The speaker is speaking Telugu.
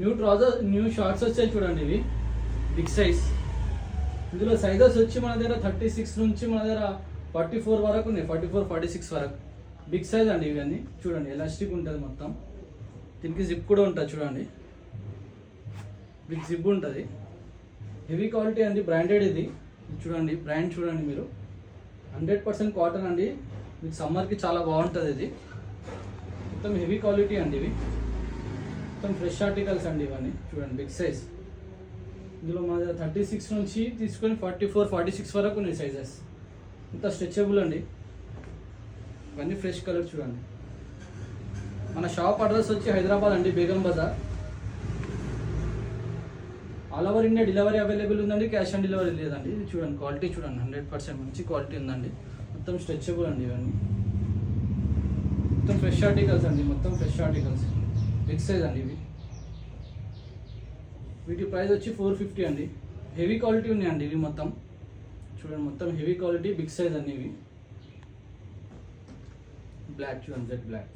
న్యూ షార్ట్స్ వచ్చాయి చూడండి, ఇవి బిగ్ సైజ్. ఇందులో సైజెస్ వచ్చి మన దగ్గర 36 నుంచి మన దగ్గర 44 వరకు ఉన్నాయి, 44, 46 వరకు బిగ్ సైజ్ అండి. ఇవన్నీ చూడండి ఎలాస్టిక్ ఉంటుంది మొత్తం. దీనికి జిప్ కూడా ఉంటుంది చూడండి, బిగ్ జిప్ ఉంటుంది. హెవీ క్వాలిటీ అండి, బ్రాండెడ్ ఇది. చూడండి బ్రాండ్ చూడండి మీరు, 100% కాటన్ అండి. మీకు సమ్మర్కి చాలా బాగుంటుంది ఇది. మొత్తం హెవీ క్వాలిటీ అండి ఇవి, మొత్తం ఫ్రెష్ ఆర్టికల్స్ అండి ఇవన్నీ. చూడండి బిగ్ సైజ్. ఇందులో మన 36 నుంచి తీసుకొని 44, 46 వరకు ఉన్నాయి సైజెస్. ఇంత స్ట్రెచబుల్ అండి. ఇవన్నీ ఫ్రెష్ కలర్ చూడండి. మన షాప్ అడ్రస్ వచ్చి హైదరాబాద్ అండి, Begum Bazar. All over India delivery available ఉందండి, క్యాష్ ఆన్ డెలివరీ లేదండి. ఇది చూడండి క్వాలిటీ చూడండి, 100% మంచి క్వాలిటీ ఉందండి. మొత్తం స్ట్రెచబుల్ అండి ఇవన్నీ. మొత్తం ఫ్రెష్ ఆర్టికల్స్ అండి, మొత్తం ఫ్రెష్ ఆర్టికల్స్. బిగ్ సైజ్ అండి ఇవి. వీటి ప్రైస్ వచ్చి 450 అండి. హెవీ క్వాలిటీ ఉన్నాయండి ఇవి మొత్తం. చూడండి మొత్తం హెవీ క్వాలిటీ బిగ్ సైజ్ అండి ఇవి. బ్లాక్ చూడండి, జెడ్ బ్లాక్.